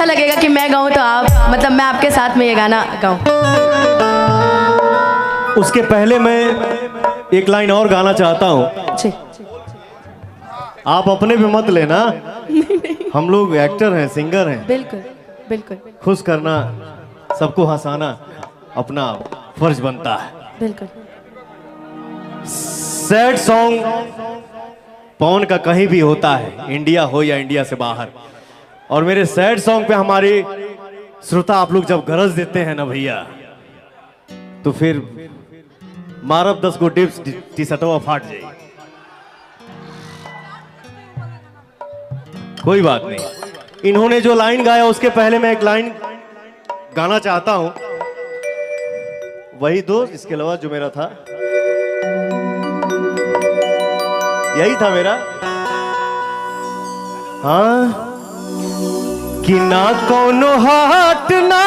अच्छा लगेगा कि मैं गाऊं तो आप मतलब मैं आपके साथ में ये गाना गाऊं। उसके पहले मैं एक लाइन और गाना चाहता हूँ। जी आप अपने पे मत लेना, हम लोग एक्टर हैं, सिंगर हैं। बिल्कुल बिल्कुल खुश करना, सबको हंसाना अपना फर्ज बनता है। बिल्कुल। सैड सॉन्ग पवन का कहीं भी होता है, इंडिया हो या इंडिया से बाहर। और मेरे सैड सॉन्ग पे हमारे श्रोता आप लोग जब गरज देते हैं ना भैया, तो फिर मारब 10 गो डिप्स टी शर्टवा फाट जाए। कोई बात नहीं। इन्होंने जो लाइन गाया उसके पहले मैं एक लाइन गाना चाहता हूं। वही दोस्त, इसके अलावा जो मेरा था यही था मेरा। हाँ कि ना कोनो हाट ना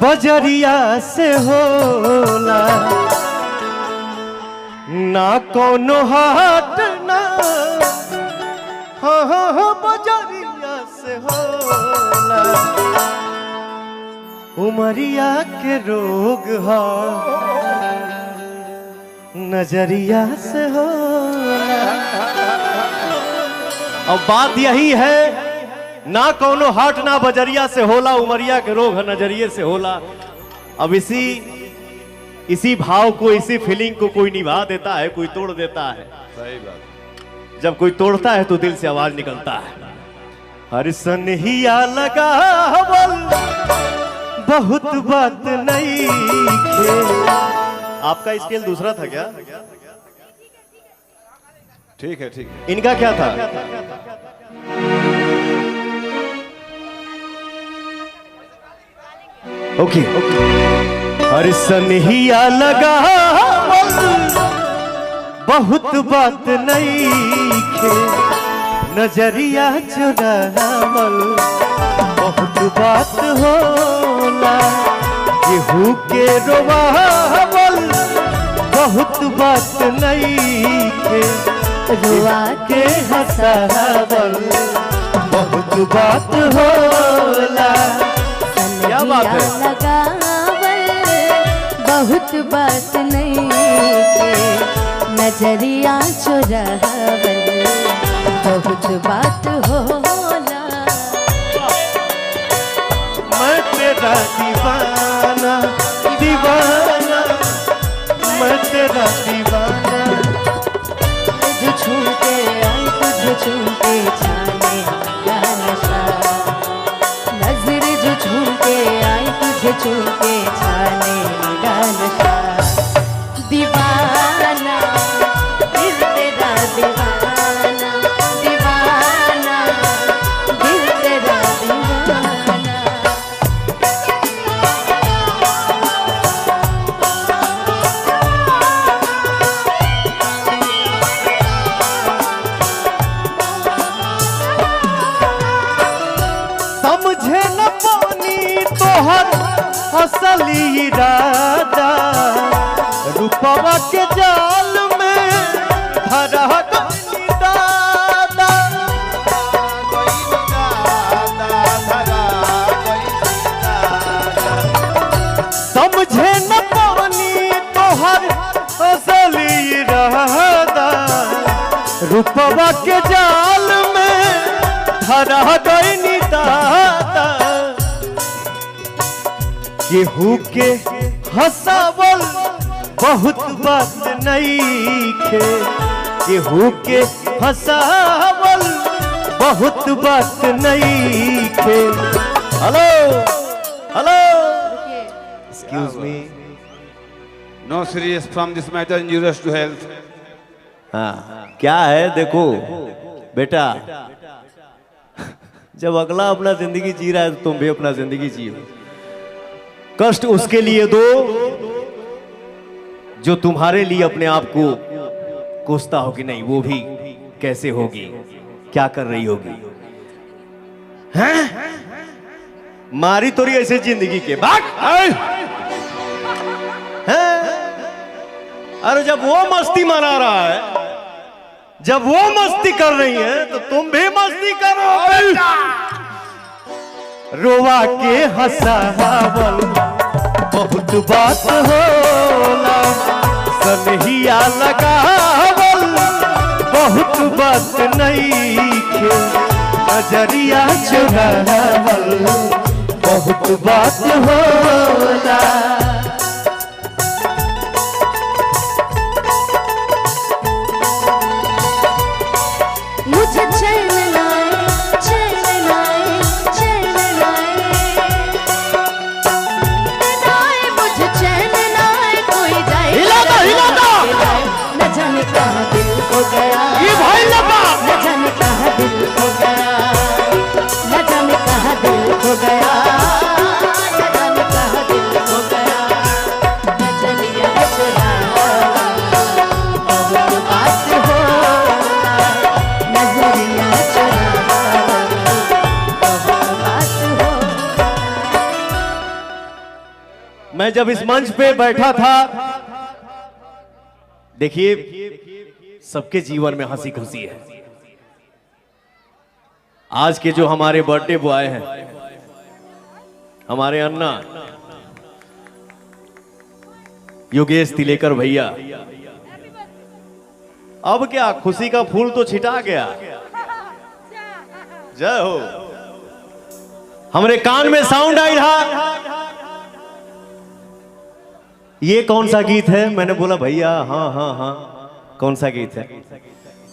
बजरिया से होला, ना कोनो हाट ना हाँ हाँ हाँ बजरिया से होला, उमरिया के रोग हा नजरिया से होला। अब बात यही है, ना कोनो हाट ना बजरिया से होला, उमरिया के रोग नजरिए से होला। अब इसी भाव को, इसी फीलिंग को कोई निभा देता है, कोई तोड़ देता है। सही बात। जब कोई तोड़ता है तो दिल से आवाज निकलता है, हर सनहिया लगा बहुत बात नहीं खे। आपका स्केल दूसरा था क्या? ठीक है, ठीक है। इनका क्या था? ओके हर सनहिया लगा बहुत बात नहीं खे, नजरिया चुरावल बहुत बात होला, केहू के रोवावल बहुत बात नहीं खे, रुआ के हंसावल बहुत बात होला। क्या बात है? लगावल बहुत बात नहीं के, नजरिया चुरावल बहुत बात होला। मैं तेरा दीवाना दीवाना, मैं तेरा दीवाना। तुझ छू के आई, तुझ छू के छाने का नशा, नजर जो छू के आई, तुझ छू के छाने का नशा। दीवाना दिल तेरा दीवाना, दीवाना दिल तेरा दीवाना। समझे न पानी तोहर असली इरादा, रूपवा के जाल में धरा गइली दादा। समझे न पानी तोहर असली इरादा, रूपवा के जाल में धरा गइली दादा। केहू के हंसावल बहुत बात नहीं खे, केहू के हंसावल बहुत बात नहीं खे। Hello hello, excuse me. No serious from this matter injurious to health. हाँ क्या है, देखो बेटा, जब अगला अपना जिंदगी जी रहा है तो तुम भी अपना जिंदगी जियो। कष्ट उसके लिए दो जो तुम्हारे लिए अपने आप को कोसता हो कि नहीं, वो भी कैसे होगी, क्या कर रही होगी। हैं? मारी तोरी ऐसे जिंदगी के बात। अरे जब वो मस्ती मना रहा है, जब वो मस्ती कर रही है तो तुम भी मस्ती करो बेटा। रोवा के हंसावल बहुत बात होला, सनहिया लगावल बहुत बात नइखे, नजरिया चुरावल बहुत बात होला। मुझे चैन लाए, चैन लाए, चैन लाए, मुझे चैन लाए, कोई जाए हिला दो न जाने कहाँ दिल खो गया, ये भाई लपा न जाने कहाँ दिल खो गया, न जाने कहाँ दिल खो गया, न जाने कहाँ दिल खो गया, नजरिया चुराया बहुत बात हो, नजरिया चुराया बहुत बात हो। मैं जब इस मंच पे बैठा था, देखिए सबके जीवन में हंसी खुशी है। आज के जो हमारे बर्थडे बॉय हैं, हमारे अन्ना योगेश तिलेकर भैया, अब क्या खुशी का फूल तो छिटा गया। जय हो। हमारे कान में साउंड आई रहा, ये कौन सा गीत है? मैंने बोला भैया हाँ हाँ हाँ, कौन सा गीत है?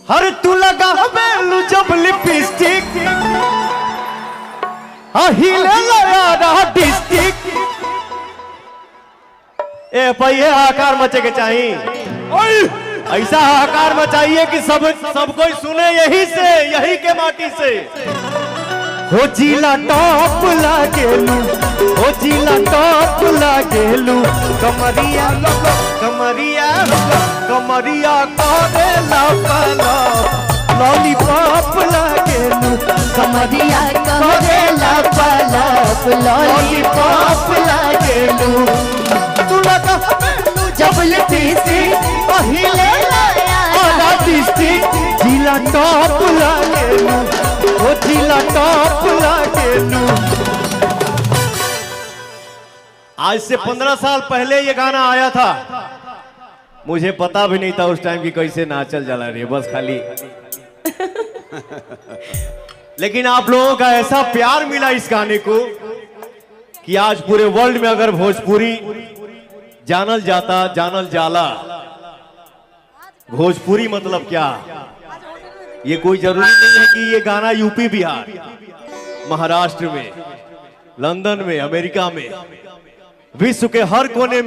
हर तू लगा बेलू जब लिपस्टिक, हिले लगा डिस्टिक, ए पहिए हाहाकार मचे के चाहिए, ऐसा हाहाकार मचाइए कि सब कोई सुने यही से, यही के माटी से। हो जिला टॉप लागेलू, हो जिला टॉप लागेलू, कमरिया कमरिया कमरिया करे लापाला, लॉलीपॉप लागेलू, कमरिया करे लापालाप, लॉलीपॉप लागेलू, तू लगा जब लिपस्टिक पहिले लाया डिस्ट्रिक्ट, जिला टॉप लागेलू, हो जिला टॉप लागेलू। आज से 15 साल पहले ये गाना आया था, मुझे पता भी नहीं था उस टाइम की कैसे नाचल जाला रे, बस खाली लेकिन आप लोगों का ऐसा प्यार मिला इस गाने को कि आज पूरे वर्ल्ड में अगर भोजपुरी जानल जाता, जानल जाला, भोजपुरी मतलब क्या, ये कोई जरूरी नहीं है कि ये गाना यूपी बिहार, महाराष्ट्र में, लंदन में, अमेरिका में, विश्व के हर कोने में